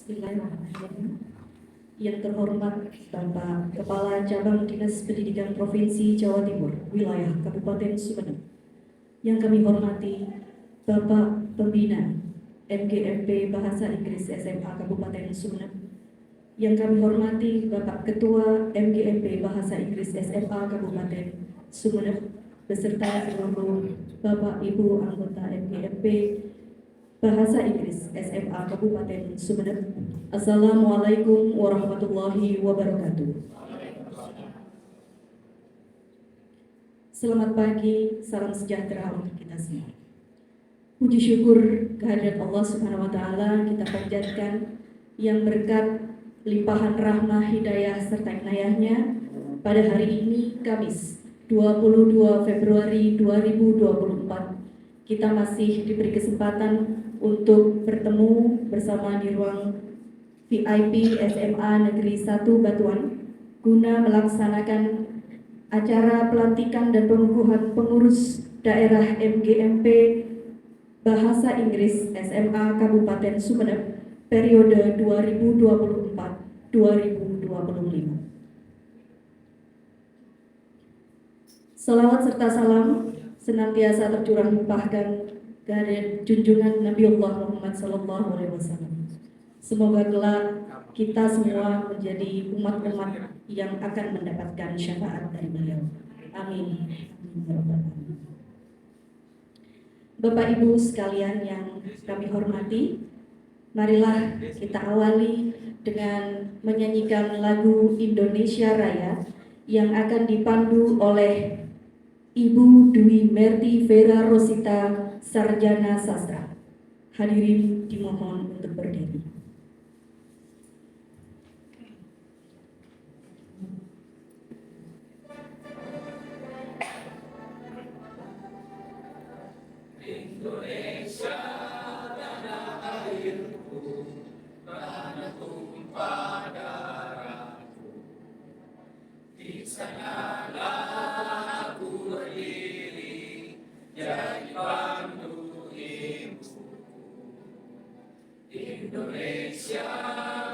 Bismillahirrahmanirrahim. Yang terhormat Bapak Kepala Cabang Dinas Pendidikan Provinsi Jawa Timur, wilayah Kabupaten Sumeneb. Yang kami hormati Bapak Pembina MGMP Bahasa Inggris SMA Kabupaten Sumeneb. Yang kami hormati Bapak Ketua MGMP Bahasa Inggris SMA Kabupaten Sumeneb beserta seluruh Bapak Ibu anggota MGMP Bahasa Inggris SMA Kabupaten Sumeneb. Assalamualaikum warahmatullahi wabarakatuh. Selamat pagi, salam sejahtera untuk kita semua. Puji syukur kehadirat Allah Subhanahu wa taala kita panjatkan yang berkat limpahan rahmah, hidayah serta inayahnya pada hari ini Kamis 22 Februari 2024 kita masih diberi kesempatan untuk bertemu bersama di ruang VIP SMA Negeri 1 Batuan guna melaksanakan acara pelantikan dan pengukuhan pengurus daerah MGMP Bahasa Inggris SMA Kabupaten Sumeneb periode 2024-2025. Salawat serta salam senantiasa tercurah limpahkan kehadirat junjungan Nabiullah Muhammad SAW. Semoga kelak kita semua menjadi umat-umat yang akan mendapatkan syafaat dari beliau. Amin. Bapak Ibu sekalian yang kami hormati, marilah kita awali dengan menyanyikan lagu Indonesia Raya yang akan dipandu oleh Ibu Dwi Merti Vera Rosita, Sarjana Sastra. Hadirin dimohon untuk berdiri. Indonesia tanah airku, tanah tumpah darahku. Di sanalah aku berdiri, jadi pandu ibuku. Indonesia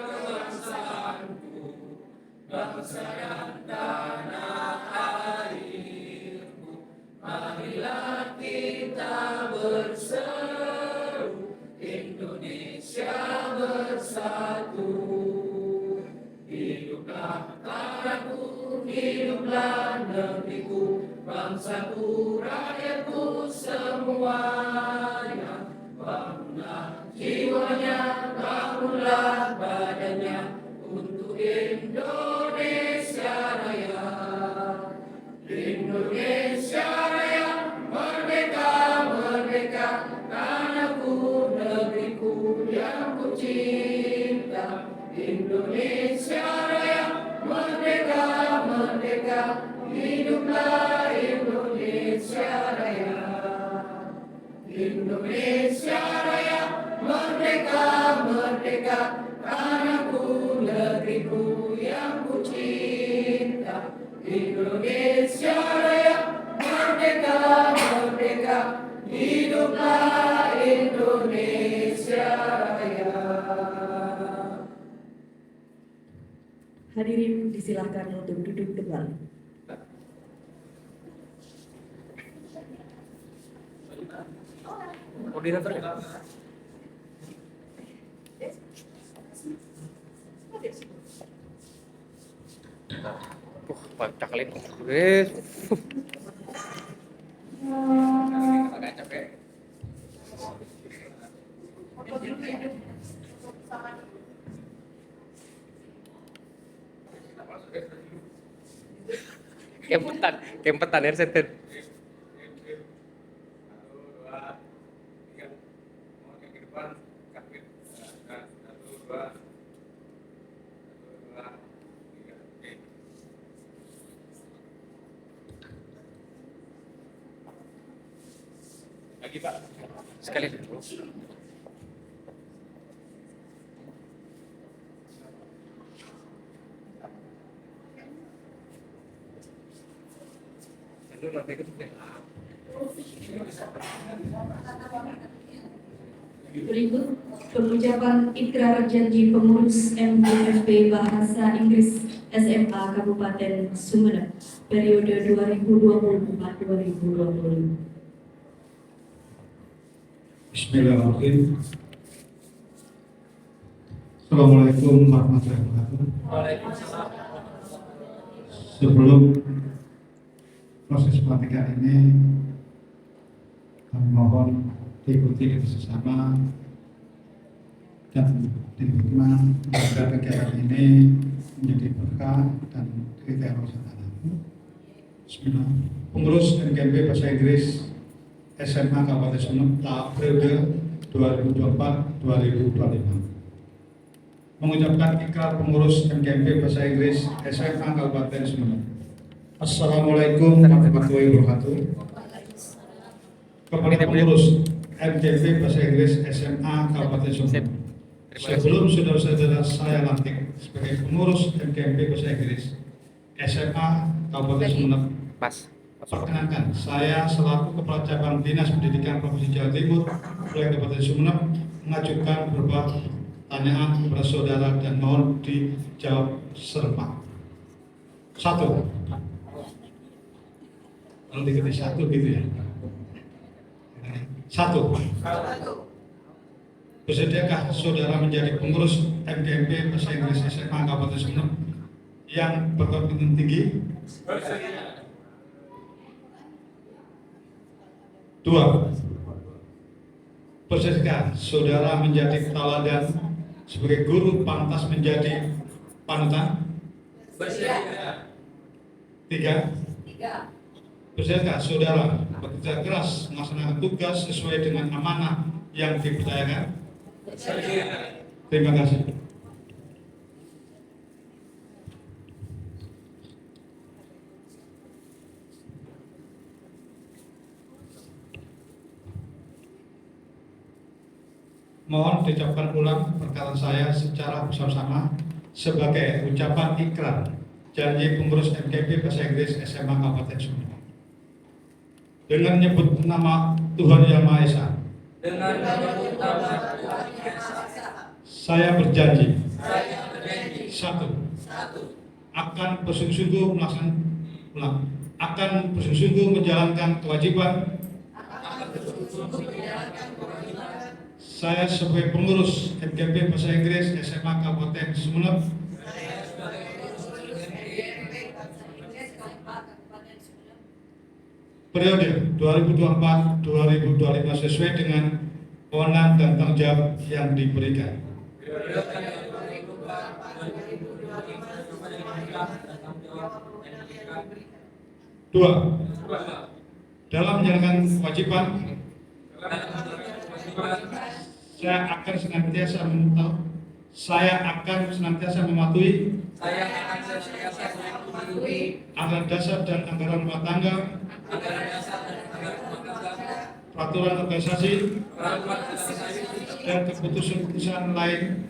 kebangsaanku, bangsa dan tanah airku. Marilah kita berseru, Indonesia bersatu. Hiduplah tanahku, hiduplah negeriku, bangsaku, rakyatku semuanya. Bangunlah jiwanya, bangunlah badannya untuk Indonesia Raya. Indonesia Raya, merdeka, merdeka, tanahku, negeriku yang ku cinta. Indonesia Raya, merdeka, merdeka, hiduplah Indonesia Raya. Indonesia Raya, merdeka, merdeka, tanahku, negeriku yang ku cinta. Indonesia Raya, merdeka, merdeka, hiduplah Indonesia Raya. Hadirin disilakan untuk duduk kembali. Koordinator ya? Pacak lagi. Agak capek. Kempetan ya setet. Lagi Pak, sekali dulu. Itu nanti ikut deh. Berikut pengucapan ikrar janji pengurus MGFP Bahasa Inggris SMA Kabupaten Sumeneb periode 2024-2020. Bismillahirrahmanirrahim. Assalamualaikum warahmatullahi wabarakatuh. Sebelum proses pelantikan ini, kami mohon diikuti bersama dan dihikmah agar kegiatan ini menjadi berkah dan kriteria laksana. Bismillah. Pengurus MGMP Bahasa Inggris SMA Kabupaten Sumeneb periode 2024-2025 mengucapkan ikrar pengurus MGMP Bahasa Inggris SMA Kabupaten Sumeneb. Assalamualaikum warahmatullahi wabarakatuh. Kepada pengurus MGMP Bahasa Inggris SMA Kabupaten Sumeneb, sebelum saudara-saudara saya lantik sebagai pengurus MGMP Bahasa Inggris SMA Kabupaten Sumeneb, perkenankan saya selaku Kepala Cabang Dinas Pendidikan Provinsi Jawa Timur Wilayah Kabupaten Sumeneb mengajukan beberapa pertanyaan kepada saudara dan mohon dijawab serempak. 1. Kalau dikasih 1 gitu ya. 1. Bersediakah saudara menjadi pengurus MGMP Bahasa Inggris SMA Kabupaten Sumeneb yang berkompeten tinggi? 2. Bersediakah saudara menjadi teladan sebagai guru pantas menjadi panutan? 3. Bersediakah saudara bekerja keras melaksanakan tugas sesuai dengan amanah yang dipercayakan? Terima kasih. Mohon diucapkan ulang perkataan saya secara bersama-sama sebagai ucapan ikrar janji pengurus MGMP Bahasa Inggris SMA Kabupaten Sumeneb. Dengan menyebut nama Tuhan Yang Maha Esa, saya berjanji, 1. Akan bersungguh-sungguh menjalankan kewajiban saya sebagai pengurus MGMP Bahasa Inggris SMA Kabupaten Sumeneb periode 2024-2025 sesuai dengan wewenang dan tanggung jawab yang diberikan. 2. Dalam menjalankan kewajiban saya akan senantiasa mematuhi anggaran dasar dan anggaran rumah tangga, peraturan organisasi, dan keputusan lain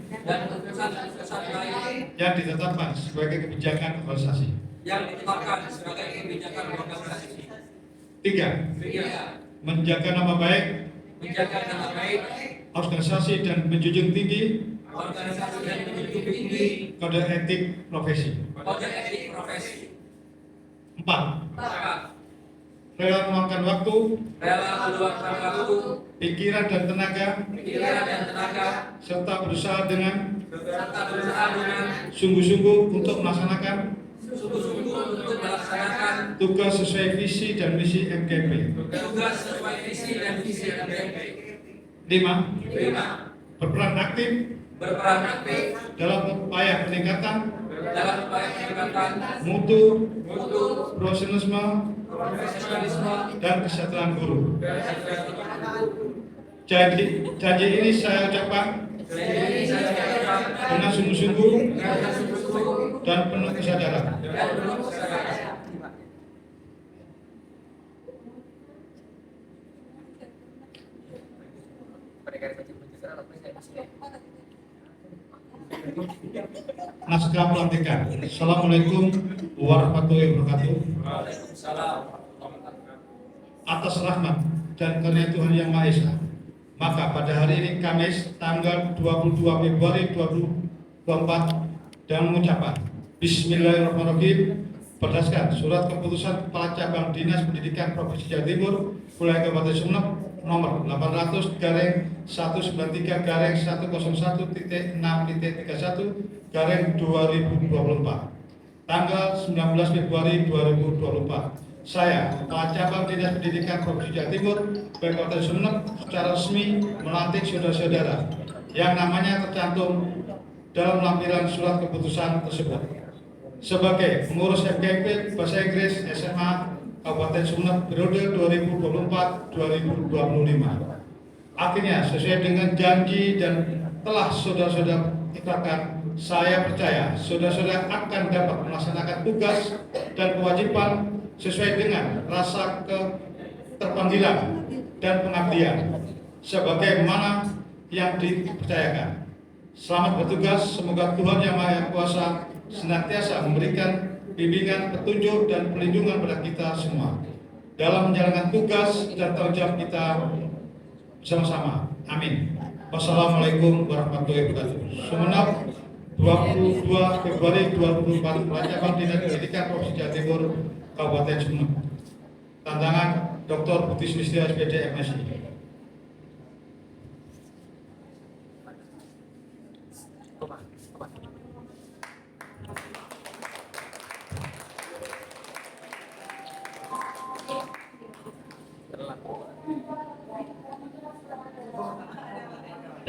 yang ditetapkan sebagai kebijakan organisasi. 3. Menjaga nama baik organisasi dan menjunjung tinggi kode etik profesi. 4. Rela meluangkan waktu, pikiran dan tenaga, serta berusaha dengan sungguh-sungguh untuk melaksanakan tugas sesuai visi dan misi MGMP. 5. Berperan aktif dalam upaya peningkatan mutu, profesionalisme, dan kesejahteraan guru. Janji ini saya ucapkan dengan sungguh-sungguh dan penuh kesadaran. Naskah pelantikan. Assalamualaikum warahmatullahi wabarakatuh. Atas rahmat dan karunia Tuhan Yang Maha Esa, Maka pada hari ini Kamis tanggal 22 Februari 2024 dan mengucapkan Bismillahirrahmanirrahim berdasarkan surat keputusan Kepala Cabang Dinas Pendidikan Provinsi Jawa Timur Wilayah Kabupaten Sumeneb nomor 800/193/101.6.31/2024 tanggal 19 Februari 2024. Saya, Kepala Cabang Dinas Pendidikan Provinsi Jawa Timur Wilayah Kabupaten Sumeneb secara resmi melantik saudara-saudara yang namanya tercantum dalam lampiran surat keputusan tersebut sebagai pengurus MKMP Bahasa Inggris SMA Kabupaten Sumeneb periode 2024-2025. Akhirnya sesuai dengan janji dan telah saudara-saudara ikrarkan, saya percaya saudara-saudara akan dapat melaksanakan tugas dan kewajiban sesuai dengan rasa keterpanggilan dan pengabdian sebagaimana yang dipercayakan. Selamat bertugas, semoga Tuhan Yang Maha Kuasa senantiasa memberikan bimbingan, petunjuk, dan perlindungan pada kita semua dalam menjalankan tugas dan tanggung jawab kita bersama-sama. Amin. Wassalamualaikum warahmatullahi wabarakatuh. Sumeneb, 22 Februari 2024, Kepala Cabang Dinas Pendidikan Provinsi Jawa Timur, Kabupaten Sumeneb. Tantangan Dr. Putri Sulistya SPD MSI.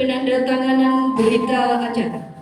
Penandatanganan berita acara.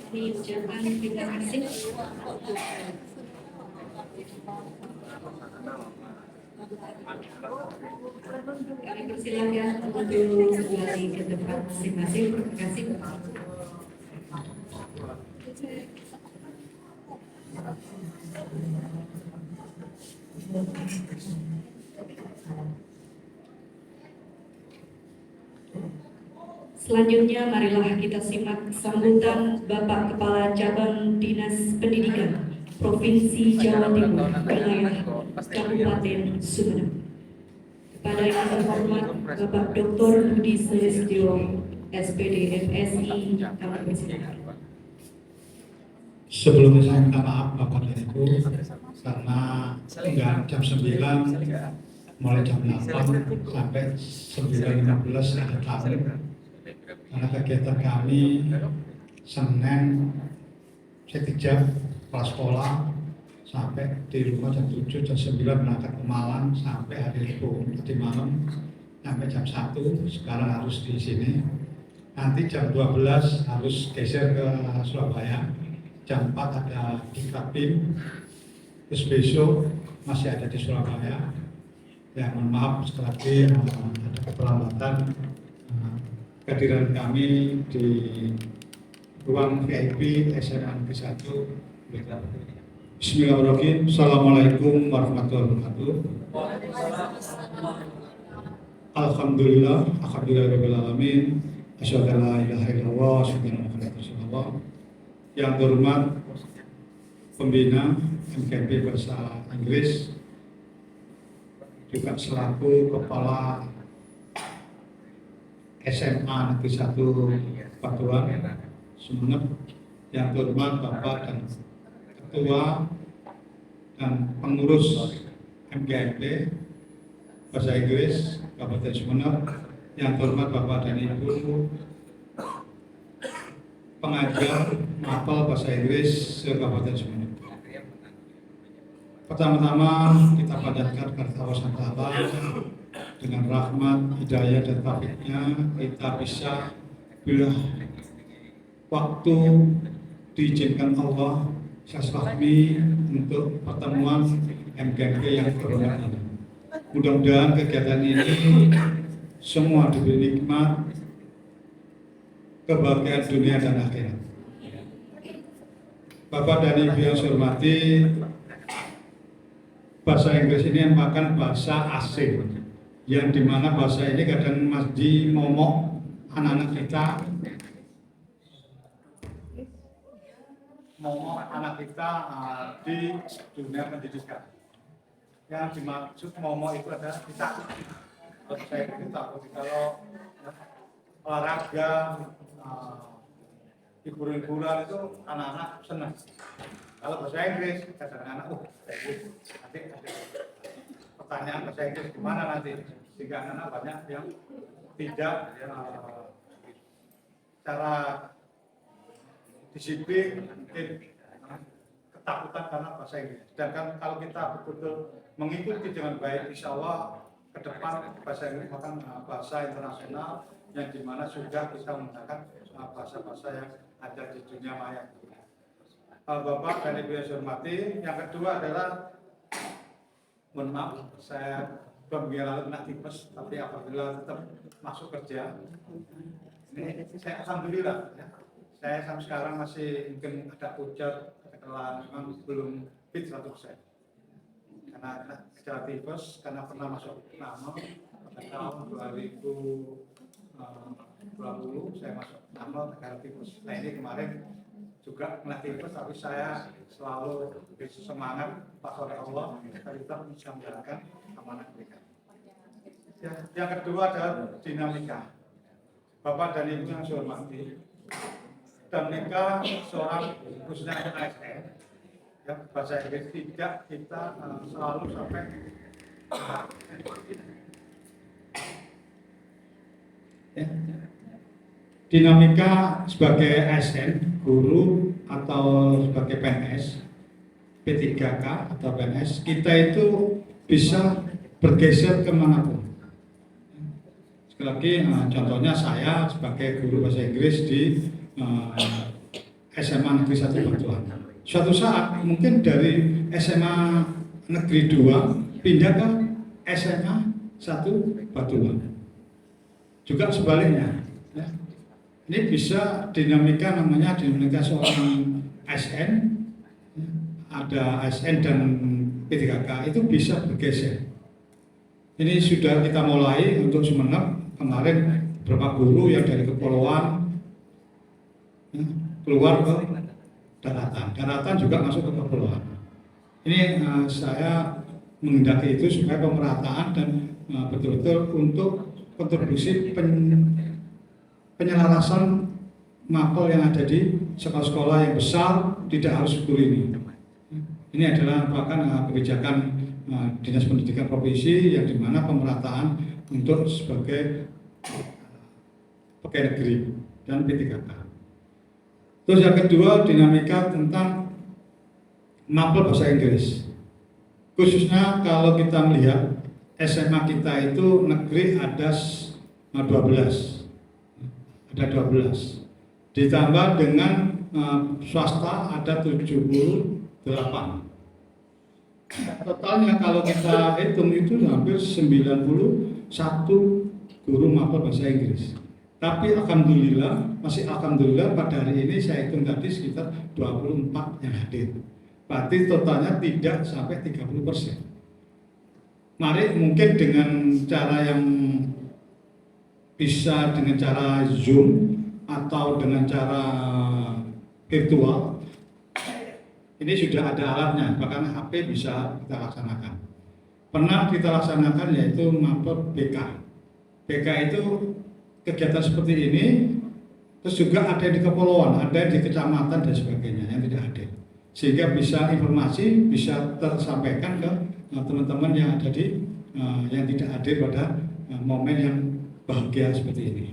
Diucapkan terima kasih. Kami Silakan untuk kembali ke tempat masing-masing. Terima kasih. Selanjutnya marilah kita simak sambutan Bapak Kepala Cabang Dinas Pendidikan Provinsi Jawa Timur wilayah Kabupaten Sumeneb. Kepada yang terhormat Bapak Dr. Budi Sulistyo, SPD MSI, kami persilakan. Sebelumnya saya minta maaf Bapak dan Ibu karena hingga jam 9 mulai jam 8 sampai 9.15 ada tamu. Karena kegiatan kami Senin sekejap kepala sekolah sampai di rumah jam 7, jam 9 berangkat ke Malang sampai hari Rabu tadi malam sampai jam 1, sekarang harus di sini. Nanti jam 12 harus geser ke Surabaya, jam 4 ada di Kapim, terus besok masih ada di Surabaya. Ya mohon maaf sekali lagi ada keterlambatan kehadiran kami di ruang VIP SMA Negeri 1. Bismillahirrahmanirrahim. Assalamualaikum warahmatullahi wabarakatuh. Alhamdulillahirabbil alamin. Asyhadu an la ilaha illallah wa asyhadu anna Muhammadar Rasulullah. Yang terhormat pembina MKMP Bahasa Inggris, juga selaku kepala SMA Negeri 1 Patuan Sumeneb, yang terhormat Bapak dan Ketua dan pengurus MKMP Bahasa Inggris Kabupaten Sumeneb, yang terhormat Bapak dan Ibu pengajar mapel Bahasa Inggris Kabupaten Sumeneb. Pertama-tama kita panjatkan kepada Allah SWT dengan rahmat, hidayah dan taufiknya kita bisa bila waktu diizinkan Allah silaturahmi untuk pertemuan MKMP yang terhormat ini. Mudah-mudahan kegiatan ini semua diberi nikmat, kebahagiaan dunia dan akhirat. Bapak dan Ibu yang saya hormati, bahasa Inggris ini merupakan bahasa asing, yang dimana bahasa ini kadang masih momok anak-anak kita, di dunia pendidikan. Yang dimaksud momok itu adalah kita. Kalau saya ini takut kalau olahraga, hiburan-hiburan itu anak-anak senang. Kalau bahasa Inggris kadang-kadang nanti ada pertanyaan bahasa Inggris gimana nanti, sehingga anak-anak banyak yang tidak secara disiplin, mungkin ketakutan karena bahasa Inggris. Sedangkan kalau kita betul-betul mengikuti dengan baik, insya Allah ke depan bahasa Inggris akan bahasa internasional yang dimana sudah bisa menggunakan bahasa-bahasa yang ada di dunia maya. Bapak dan Ibu yang saya hormati, yang kedua adalah mohon maaf, saya 2 minggu lalu kena tipes, tapi alhamdulillah tetap masuk kerja. Ini saya alhamdulillah, ya. Saya sampai sekarang masih mungkin ada pucat, ada kelan, memang belum fit 100%. Karena gejala tipes, karena pernah masuk nano pada tahun 2020 saya masuk nano negara tipes. Nah ini kemarin juga kena tipes, tapi saya selalu semangat pas oleh Allah kita tetap bisa menjalankan amanah mereka. Yang kedua adalah dinamika. Bapak dan Ibu yang saya hormati, dinamika seorang khususnya ASN, ya, bahasa Inggris tidak kita selalu sampai ya. Dinamika sebagai ASN, guru atau sebagai PNS, P3K atau PNS, kita itu bisa bergeser kemanapun. Sekali lagi, contohnya saya sebagai guru bahasa Inggris di SMA Negeri 1 Batuan. Suatu saat mungkin dari SMA Negeri 2 pindah ke SMA 1 Batuan. Juga sebaliknya, ya. Ini bisa dinamika namanya dinamika seorang ASN, ya. Ada ASN dan P3K itu bisa bergeser. Ini sudah kita mulai untuk Sumeneb. Kemarin beberapa guru yang dari kepulauan ya, keluar ke daratan juga masuk ke kepulauan. Ini saya menghendaki itu supaya pemerataan dan betul-betul untuk kontribusi penyelarasan mapel yang ada di sekolah-sekolah yang besar tidak harus guru ini. Ini adalah merupakan kebijakan Dinas Pendidikan Provinsi yang dimana pemerataan untuk sebagai pegawai negeri dan P3K. Terus yang kedua dinamika tentang mapel bahasa Inggris. Khususnya kalau kita melihat SMA kita itu negeri ada 12. Ada 12. Ditambah dengan swasta ada 78. Totalnya kalau kita hitung itu hampir 91 guru mapel bahasa Inggris. Tapi alhamdulillah, masih alhamdulillah pada hari ini saya hitung tadi sekitar 24 yang hadir. Berarti totalnya tidak sampai 30%. Mari mungkin dengan cara yang bisa dengan cara Zoom atau dengan cara virtual, ini sudah ada alatnya, bahkan HP bisa kita laksanakan. Pernah kita laksanakan yaitu mapel BK. BK itu kegiatan seperti ini, terus juga ada di kepulauan, ada di kecamatan dan sebagainya yang tidak hadir. Sehingga bisa informasi bisa tersampaikan ke teman-teman yang ada di yang tidak hadir pada momen yang bahagia seperti ini.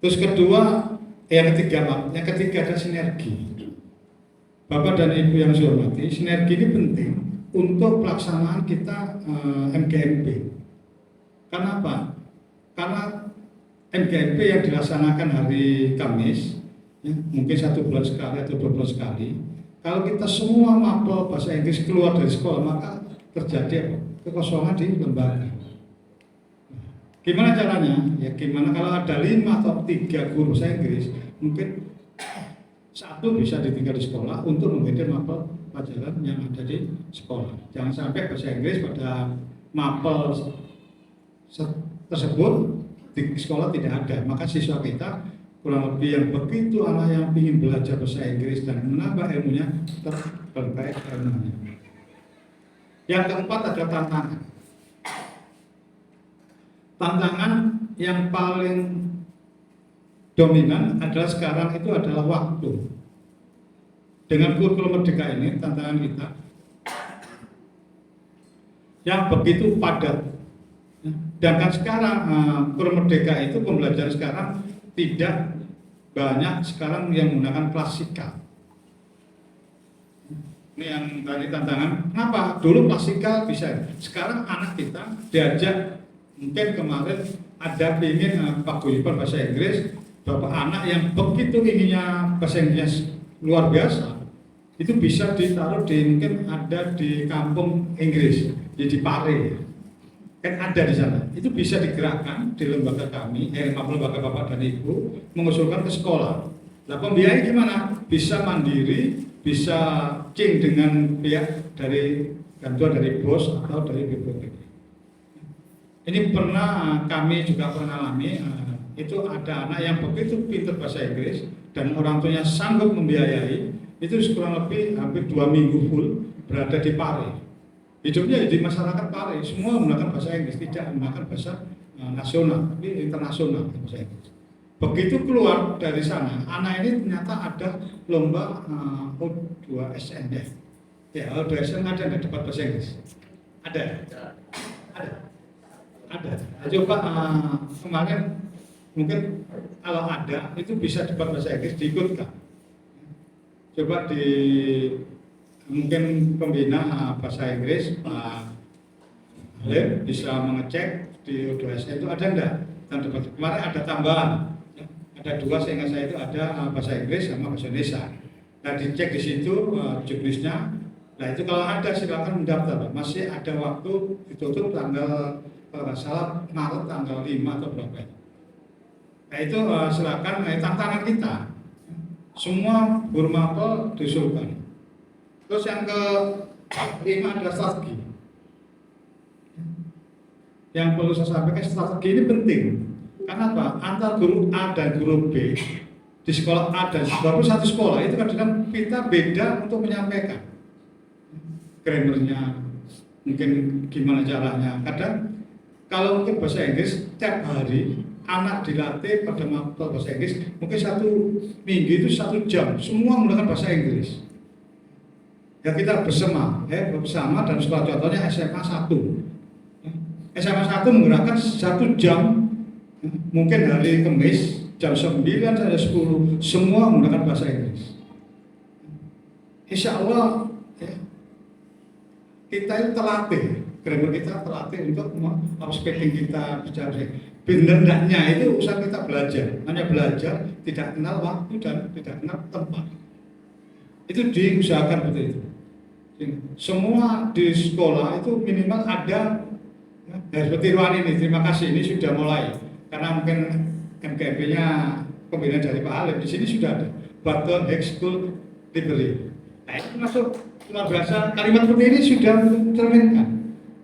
Terus kedua, yang ketiga ada sinergi. Bapak dan Ibu yang saya hormati, sinergi ini penting untuk pelaksanaan kita MGMP. Kenapa? Karena MGMP yang dilaksanakan hari Kamis, ya, mungkin 1 bulan sekali atau 2 bulan sekali. Kalau kita semua mapel bahasa Inggris keluar dari sekolah, maka terjadi kekosongan di lembaga. Gimana caranya? Ya gimana kalau ada 5 atau 3 guru bahasa Inggris, mungkin 1 bisa ditinggal di sekolah untuk menghadir mapel pelajaran yang ada di sekolah. Jangan sampai bahasa Inggris pada mapel tersebut di sekolah tidak ada. Maka siswa kita kurang lebih yang begitu anak yang ingin belajar bahasa Inggris dan menambah ilmunya terbaik ilmunya. Yang keempat ada tantangan. Tantangan yang paling dominan adalah sekarang itu adalah waktu. Dengan kurikulum Merdeka ini, tantangan kita yang begitu padat. Dan kan sekarang kurikulum Merdeka itu pembelajaran sekarang tidak banyak sekarang yang menggunakan klasikal. Ini yang tadi tantangan. Kenapa? Dulu klasikal bisa. Sekarang anak kita diajak, mungkin kemarin ada ingin Pak Guyuban bahasa Inggris. Bapak anak yang begitu inginnya bahasa Inggris luar biasa, itu bisa ditaruh di mungkin ada di kampung Inggris, di Pare, kan ada di sana. Itu bisa digerakkan di lembaga kami, lembaga Bapak dan Ibu, mengusulkan ke sekolah. Nah pembiayaan gimana? Bisa mandiri, bisa cing dengan pihak dari bantuan dari BOS atau dari BPPT. Ini pernah kami juga pernah alami. Itu ada anak yang begitu pintar bahasa Inggris dan orang tuanya sanggup membiayai, itu kurang lebih hampir 2 minggu full berada di Pare. Hidupnya di masyarakat Pare, semua menggunakan bahasa Inggris, tidak menggunakan bahasa nasional, tapi internasional bahasa Inggris. Begitu keluar dari sana, anak ini ternyata ada lomba O2SN ya. Ya, O2SN ada nggak dapat bahasa Inggris? Ada. Coba kemarin mungkin kalau ada itu bisa dapat bahasa Inggris diikutkan. Coba di mungkin pembina bahasa Inggris Pak Halim bisa mengecek di O2SN itu ada enggak? Dan kemarin ada tambahan, ada 2 seingat saya itu ada bahasa Inggris sama bahasa Indonesia. Nah dicek di situ juknisnya. Nah itu kalau ada silakan mendaftar. Masih ada waktu, ditutup tanggal kalau nggak salah Maret tanggal 5 atau berapa. Nah itu silakan tantangan kita. Semua guru mapel diusulkan. Terus yang kelima adalah strategi. Yang perlu saya sampaikan, strategi ini penting. Karena apa? Antara guru A dan guru B di sekolah A dan walaupun satu sekolah itu kadang kita beda untuk menyampaikan grammarnya, mungkin gimana caranya. Kadang kalau mungkin bahasa Inggris tiap hari anak dilatih pada mapel bahasa Inggris, mungkin 1 minggu itu 1 jam semua menggunakan bahasa Inggris. Ya kita bersama dan sekolah contohnya SMA 1. SMA 1 menggunakan 1 jam, mungkin hari Kamis jam 9 sampai 10 semua menggunakan bahasa Inggris. Insya Allah kita itu terlatih, grammar kita terlatih untuk speaking kita bicara. Benar enggaknya itu usaha kita belajar, hanya belajar, tidak kenal waktu dan tidak kenal tempat. Itu diusahakan betul itu. Semua di sekolah itu minimal ada, seperti Ruan ini, terima kasih, ini sudah mulai. Karena mungkin MKP-nya pembinaan dari Pak Halim, di sini sudah ada Baton High School Library. Nah itu masuk luar biasa, kalimat seperti ini sudah mencerminkan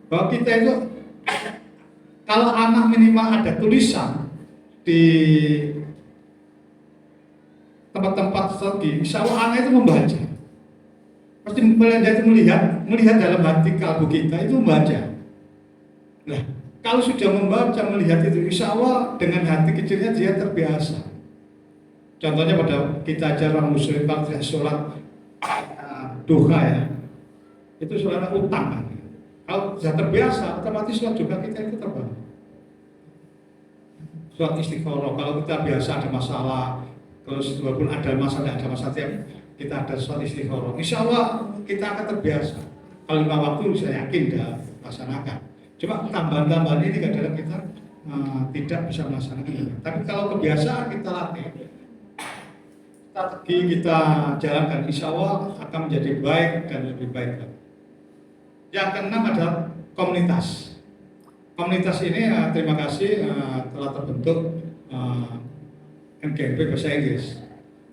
bahwa kita itu kalau anak minimal ada tulisan di tempat-tempat strategi, insya Allah anak itu membaca. Pasti melihat dalam hati kalbu kita itu membaca. Nah, kalau sudah membaca, melihat itu, insya Allah dengan hati kecilnya dia terbiasa. Contohnya pada kita ajar orang muslim pada sholat duha ya, itu sholat utang kan. Kalau sudah terbiasa, otomatis sholat duha kita itu terbangun. Sholat istikharah, kalau kita biasa ada masalah, kalau walaupun ada masalah, tidak ada masalah, kita ada sholat istikharah, insya Allah kita akan terbiasa. Kalau 5 waktu saya yakin sudah laksanakan. Cuma tambahan-tambahan ini kadang-kadang kita tidak bisa melaksanakan. Tapi kalau kebiasaan kita latih, strategi kita jalankan, insya Allah akan menjadi baik dan lebih baik. Yang keenam adalah komunitas. Komunitas ini terima kasih telah terbentuk MGMP Bahasa Inggris.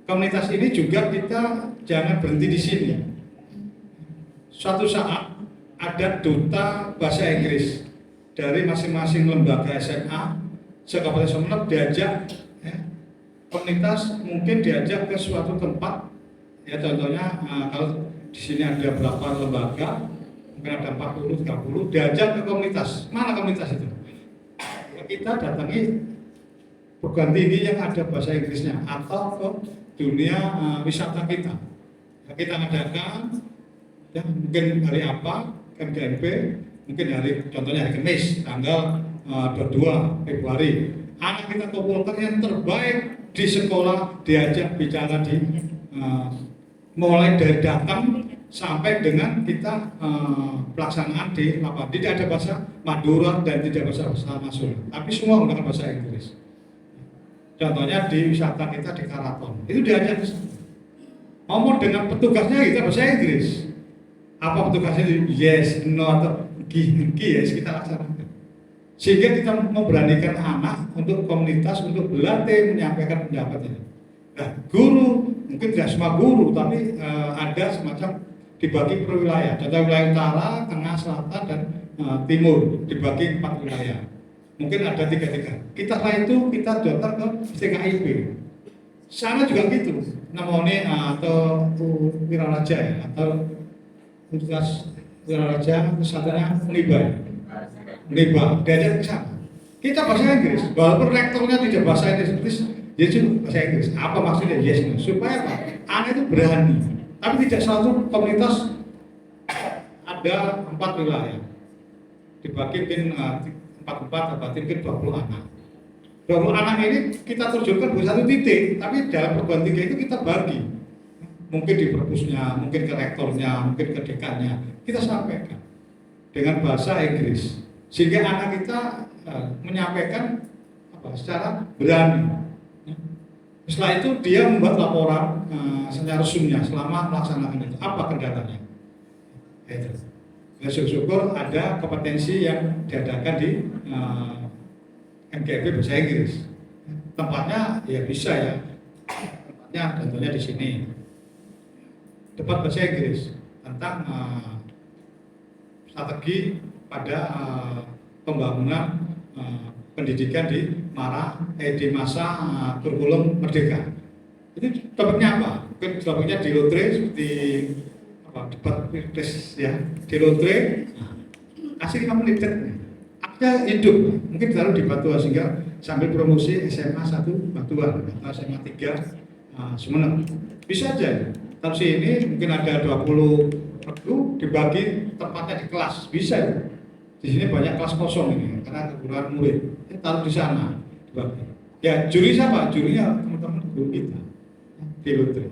Komunitas ini juga kita jangan berhenti di sini. Suatu saat ada duta bahasa Inggris dari masing-masing lembaga SMA se-Kabupaten Sumeneb diajak komunitas, mungkin diajak ke suatu tempat ya, contohnya kalau di sini ada berapa lembaga, mungkin ada 40, 30, diajak ke komunitas. Mana komunitas itu? Ya, kita datangi perguruan tinggi yang ada bahasa Inggrisnya atau ke dunia wisata kita. Ya, kita ngadakan ya, mungkin hari apa, MGMP, mungkin contohnya hari Kamis tanggal 22 Februari. Anak kita kumpulkan yang terbaik di sekolah, diajak bicara mulai dari datang sampai dengan kita pelaksanaan di lapangan. Tidak ada bahasa Madura dan tidak bahasa Sunda, tapi semua menggunakan bahasa Inggris. Contohnya di wisata kita di Karaton, itu diajak ngomong dengan petugasnya kita bahasa Inggris. Apa petugasnya? Yes, no, atau yes, kita laksanakan. Sehingga kita memberanikan anak untuk komunitas untuk berlatih menyampaikan pendapatnya. Nah, guru mungkin tidak semua guru, tapi ada semacam dibagi per wilayah. Contoh wilayah utara, tengah, selatan, dan timur dibagi 4 wilayah. Mungkin ada 3. Kita setelah itu kita daftar ke STKIP. Sana juga gitu, namanya atau Wiraraja ya, atau Universitas Wiraraja, satunya Uniba, diajak ke sana. Kita bahasa Inggris, walaupun rektornya tidak bahasa Inggris, dia cuma bahasa Inggris. Apa maksudnya? Yes, no. Supaya apa? Anak itu berani. Tapi tidak satu komunitas ada 4 wilayah, dibagi mungkin 44, berarti mungkin 20 anak. 20 anak ini kita terjunkan bukan satu titik, tapi dalam perguruan tinggi itu kita bagi. Mungkin di perpusnya, mungkin ke rektornya, mungkin ke dekannya, kita sampaikan dengan bahasa Inggris. Sehingga anak kita menyampaikan secara berani. Setelah itu dia membuat laporan secara resumnya selama melaksanakan itu. Apa kendalanya? Itu. Ya, syukur ada kompetensi yang diadakan di MGMP Bahasa Inggris. tempatnya ya bisa ya, tempatnya tentunya di sini. Debat bahasa Inggris tentang strategi pada pembangunan pendidikan di masa kurikulum merdeka. Itu topiknya apa? Mungkin topiknya di lotre seperti debat pilpres ya, di lotre. Kasih 5 menit akta hidup, mungkin ditaruh di Batuan sehingga sambil promosi SMA 1 Batuan atau SMA 3 Sumeneb. Bisa aja. Tapi ini mungkin ada 20 regu dibagi tempatnya di kelas, bisa ya. Di sini banyak kelas kosong ini karena kekurangan murid. Taruh di sana dibagi. Ya juri siapa? Jurinya teman-teman guru kita di lotre.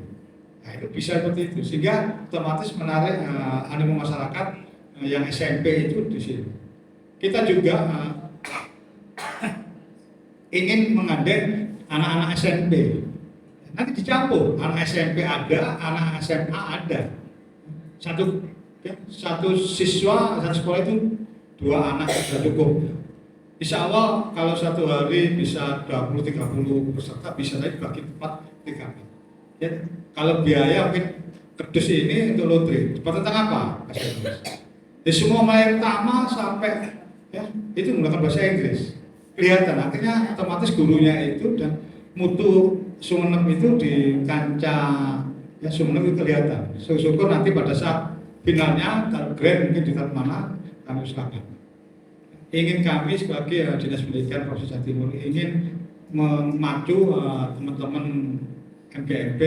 Nah itu bisa seperti itu sehingga otomatis menarik animo masyarakat yang SMP itu di sini. Kita juga ingin mengandeng anak-anak SMP. Nanti dicampur, anak SMP ada, anak SMA ada. Satu siswa, satu sekolah itu 2 anak sudah cukup. Insya Allah kalau satu hari bisa 20-30 peserta bisa tadi bagi tempat 3. Ya, kalau biaya mungkin kerdus ini untuk lotre. Tentang apa? Ya, semua mulai pertama sampai ya itu menggunakan bahasa Inggris. Kelihatan akhirnya otomatis gurunya itu dan mutu Sumeneb itu di kancah ya Sumeneb itu kelihatan. Syukur nanti pada saat finalnya grand mungkin di tahap mana kami usahakan. Ingin kami sebagai Dinas Pendidikan Provinsi Jawa Timur ingin memacu teman-teman MGMP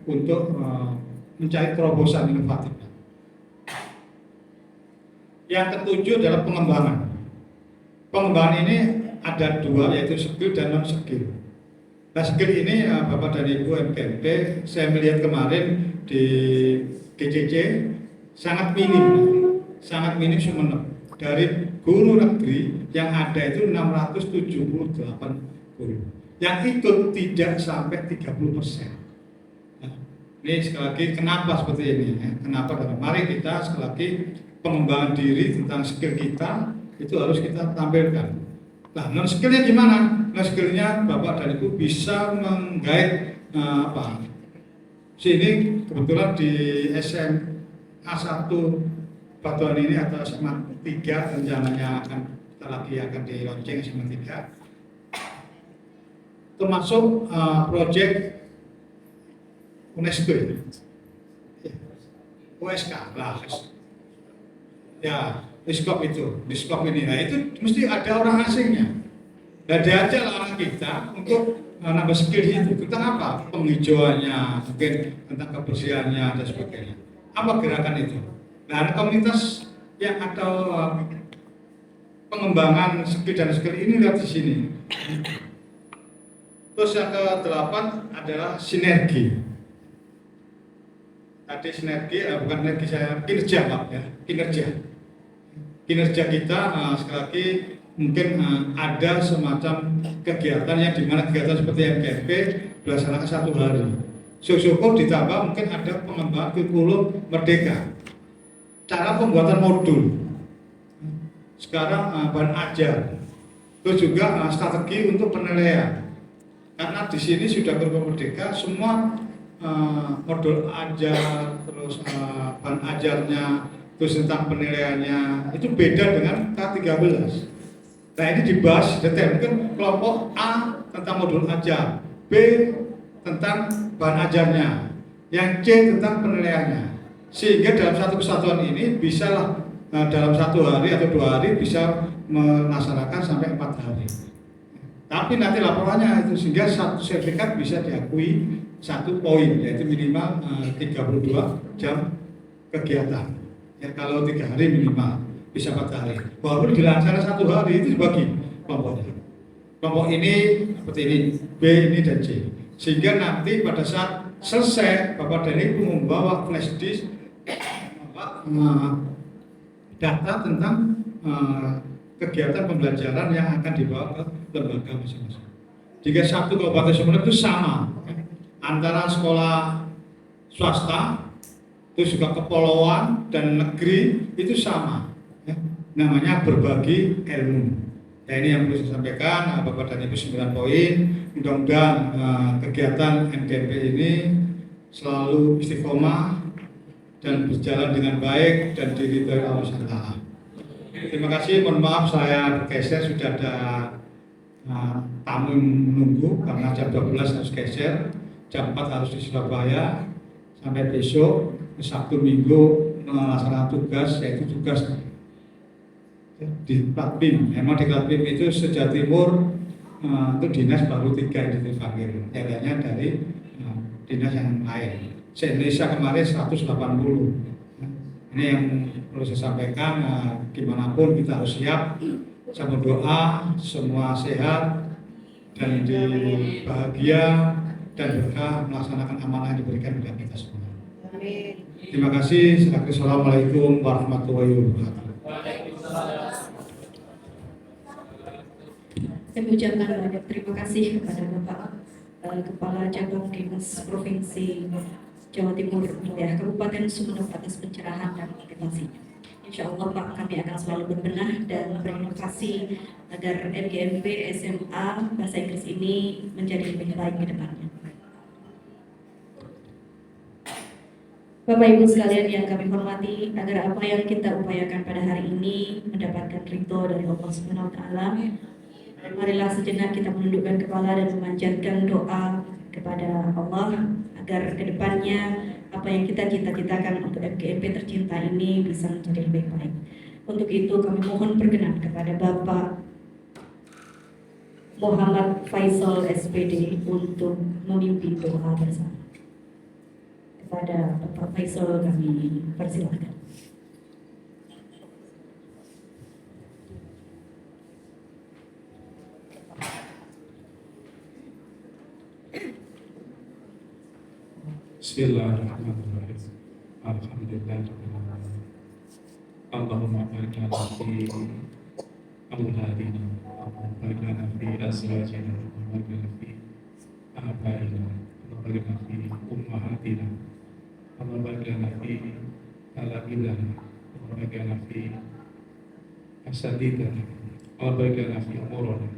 untuk mencari terobosan inovatif. Yang ketujuh adalah pengembangan. Pengembangan ini ada 2 yaitu skill dan non skill. Nah skill ini Bapak dan Ibu MGMP saya melihat kemarin di GCC sangat minim Sumeneb. Dari guru negeri yang ada itu 678 guru. Yang ikut tidak sampai 30%. Nah, ini sekali lagi kenapa seperti ini? Ya? Kenapa? Mari kita sekali lagi pengembangan diri tentang skill kita itu harus kita tampilkan. Nah, non skillnya gimana? Non skillnya Bapak dan Ibu bisa menggait sini kebetulan di SMA 1 Batuan ini atau SMA 3 rencananya akan di launching SMA 3 termasuk proyek UNESCO USK lah ya diskop ini, nah itu mesti ada orang asingnya. Dan diajak orang kita untuk nambah skill itu tentang apa? Penghijauannya, mungkin tentang kebersihannya dan sebagainya. Apa gerakan itu? Nah, ada komunitas yang atau pengembangan skill dan skill ini lihat di sini. Terus yang ke-8 adalah sinergi. Tadi sinergi, bukan sinergi saya, kinerja Pak ya, kinerja kita sekali lagi mungkin ada semacam kegiatan yang dimana kegiatan seperti MGMP dilaksanakan 1 hari. Syukur ditambah mungkin ada pengembangan kurikulum merdeka. Cara pembuatan modul. Sekarang bahan ajar. Terus juga strategi untuk penilaian. Karena di sini sudah kurikulum merdeka semua modul ajar, terus bahan ajarnya, terus tentang penilaiannya itu beda dengan K13. Nah ini dibahas detail, mungkin kelompok A tentang modul ajar, B tentang bahan ajarnya, yang C tentang penilaiannya. Sehingga dalam satu kesatuan ini bisa lah dalam 1 hari atau 2 hari bisa melaksanakan sampai 4 hari. Tapi nanti laporannya itu sehingga satu sertifikat bisa diakui 1 poin, yaitu minimal 32 jam kegiatan. Ya, kalau 3 hari minimal bisa 4 hari. Walaupun dilaksanakan 1 hari itu dibagi kelompoknya. Kelompok ini seperti ini, B ini dan C. Sehingga nanti pada saat selesai Bapak dan Ibu membawa flash disk, data tentang kegiatan pembelajaran yang akan dibawa ke lembaga masing-masing. Jika satu Kabupaten Sumeneb itu sama antara sekolah swasta, terus juga kepulauan dan negeri itu sama, ya. Namanya berbagi ilmu. Ya ini yang perlu saya sampaikan, Bapak dan Ibu 9 poin. Mudah-mudahan kegiatan MKMP ini selalu istiqomah dan berjalan dengan baik dan diridhoi Allah SWT. Terima kasih, mohon maaf saya bergeser, sudah ada tamu yang menunggu karena jam 12 harus geser, jam 4 harus di Surabaya, sampai besok Sabtu Minggu melaksanakan tugas, yaitu tugas di Platbim. Memang di Platbim itu sejauh timur untuk dinas baru 3 yang dipanggil, yang lainnya dari dinas yang lain. Se-Indonesia kemarin 180. Ini yang perlu saya sampaikan, gimana pun kita harus siap. Saya berdoa semua sehat dan bahagia dan berkah melaksanakan amanah yang diberikan kepada kita semua. Terima kasih. Assalamualaikum warahmatullahi wabarakatuh. Saya mengucapkan banyak terima kasih kepada Bapak Kepala Cabang Dinas Provinsi Jawa Timur Wilayah Kabupaten Sumeneb atas pencerahan dan motivasinya. Insya Allah Pak, kami akan selalu berbenah dan berinovasi agar MGMP SMA Bahasa Inggris ini menjadi lebih baik ke depannya. Bapak Ibu sekalian yang kami hormati, agar apa yang kita upayakan pada hari ini mendapatkan ridho dari Allah Subhanahu wa taala, marilah sejenak kita menundukkan kepala dan memanjatkan doa kepada Allah agar kedepannya apa yang kita cita-citakan untuk MGMP tercinta ini bisa menjadi lebih baik. Untuk itu kami mohon perkenan kepada Bapak Muhammad Faisal SPD untuk memimpin doa bersama. Kepada Bapak Faisal kami persilahkan. Bismillahirrahmanirrahim. Alhamdulillahirrahmanirrahim. Allahumma barik lana fi awladina, Allahumma barik lana fi azwajina, Allahumma barik lana fi abaina, Allahumma barik lana fi ummahatina, Allahumma barik lana fi talabidana, Allahumma barik lana fi asadidana, Allahumma barik lana fi umurana,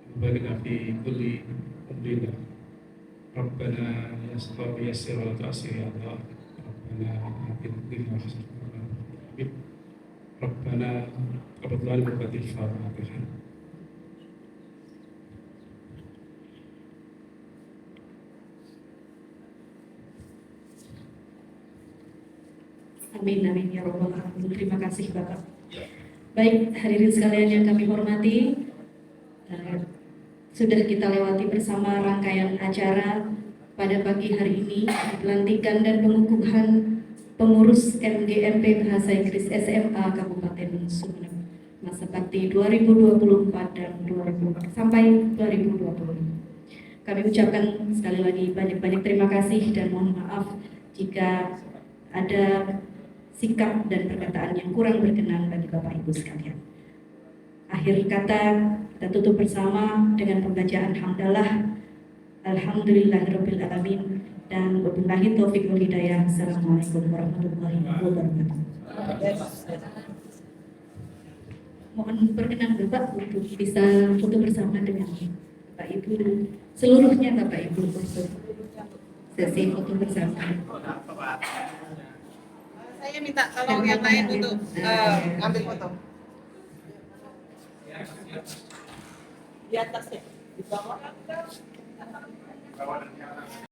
Allahumma barik lana fi kulli umrina. Rabbana yassir wa la tu'assir ya Allah. Rabbana atina fid dunya hasanah wa fil akhirati Rabbana qabid lana min fadlika Fatihah. Amin, amin ya Rabbal alamin. Terima kasih Bapak. Baik, hadirin sekalian yang kami hormati, sudah kita lewati bersama rangkaian acara pada pagi hari ini, pelantikan dan pengukuhan pengurus MGMP Bahasa Inggris SMA Kabupaten Sumeneb masa bakti 2024 dan 2000 sampai 2020. Kami ucapkan sekali lagi banyak-banyak terima kasih dan mohon maaf jika ada sikap dan perkataan yang kurang berkenan bagi Bapak Ibu sekalian. Akhir kata, kita tutup bersama dengan pembacaan hamdalah Alhamdulillahirabbil alamin dan wabillahi taufiq wal hidayah. Assalamualaikum warahmatullahi wabarakatuh. Mohon perkenan Bapak untuk bisa foto bersama dengan Bapak Ibu seluruhnya Bapak Ibu untuk sesi foto bersama. Saya minta tolong yang lain untuk ngambil foto. Di atas ya, di bawah.